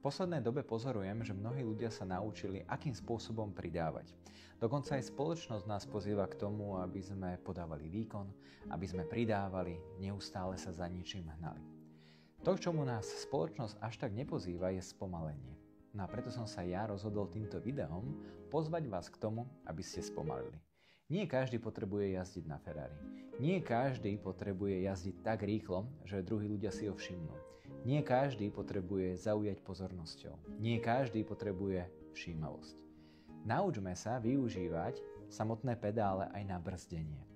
V poslednej dobe pozorujem, že mnohí ľudia sa naučili, akým spôsobom pridávať. Dokonca aj spoločnosť nás pozýva k tomu, aby sme podávali výkon, aby sme pridávali, neustále sa za ničím hnali. To, k čomu nás spoločnosť až tak nepozýva, je spomalenie. No a preto som sa ja rozhodol týmto videom pozvať vás k tomu, aby ste spomalili. Nie každý potrebuje jazdiť na Ferrari. Nie každý potrebuje jazdiť tak rýchlo, že druhí ľudia si ho všimnú. Nie každý potrebuje zaujať pozornosťou. Nie každý potrebuje všímavosť. Naučme sa využívať samotné pedále aj na brzdenie.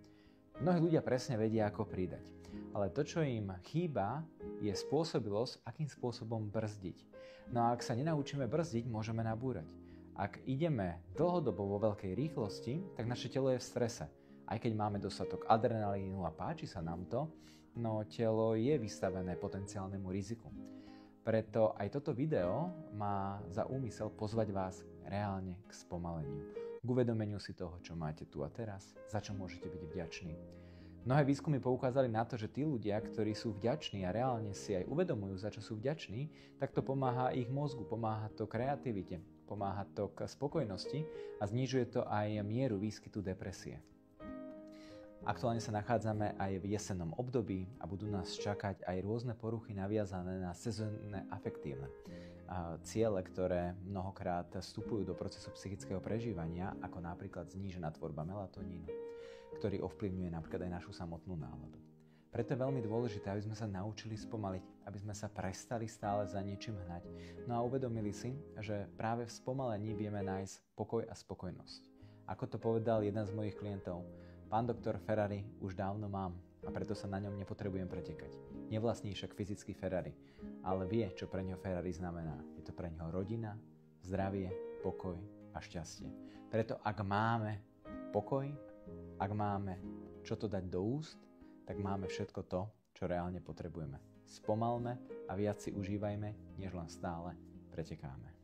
Mnohí ľudia presne vedia, ako pridať. Ale to, čo im chýba, je spôsobilosť, akým spôsobom brzdiť. No a ak sa nenaučíme brzdiť, môžeme nabúrať. Ak ideme dlhodobo vo veľkej rýchlosti, tak naše telo je v strese. Aj keď máme dostatok adrenalínu a páči sa nám to, no telo je vystavené potenciálnemu riziku. Preto aj toto video má za úmysel pozvať vás reálne k spomaleniu. K uvedomeniu si toho, čo máte tu a teraz, za čo môžete byť vďační. Mnohé výskumy poukázali na to, že tí ľudia, ktorí sú vďační a reálne si aj uvedomujú, za čo sú vďační, tak to pomáha ich mozgu, pomáha to kreativite, pomáha to k spokojnosti a znižuje to aj mieru výskytu depresie. Aktuálne sa nachádzame aj v jesennom období a budú nás čakať aj rôzne poruchy naviazané na sezónne afektívne ciele, ktoré mnohokrát vstupujú do procesu psychického prežívania, ako napríklad znížená tvorba melatonínu, ktorý ovplyvňuje napríklad aj našu samotnú náladu. Preto je veľmi dôležité, aby sme sa naučili spomaliť, aby sme sa prestali stále za niečím hnať, no a uvedomili si, že práve v spomalení vieme nájsť pokoj a spokojnosť. Ako to povedal jeden z mojich klientov, pán doktor, Ferrari už dávno mám a preto sa na ňom nepotrebujem pretekať. Nevlastní však fyzicky Ferrari, ale vie, čo pre ňo Ferrari znamená. Je to pre ňo rodina, zdravie, pokoj a šťastie. Preto ak máme pokoj, ak máme čo to dať do úst, tak máme všetko to, čo reálne potrebujeme. Spomalme a viac si užívajme, než len stále pretekáme.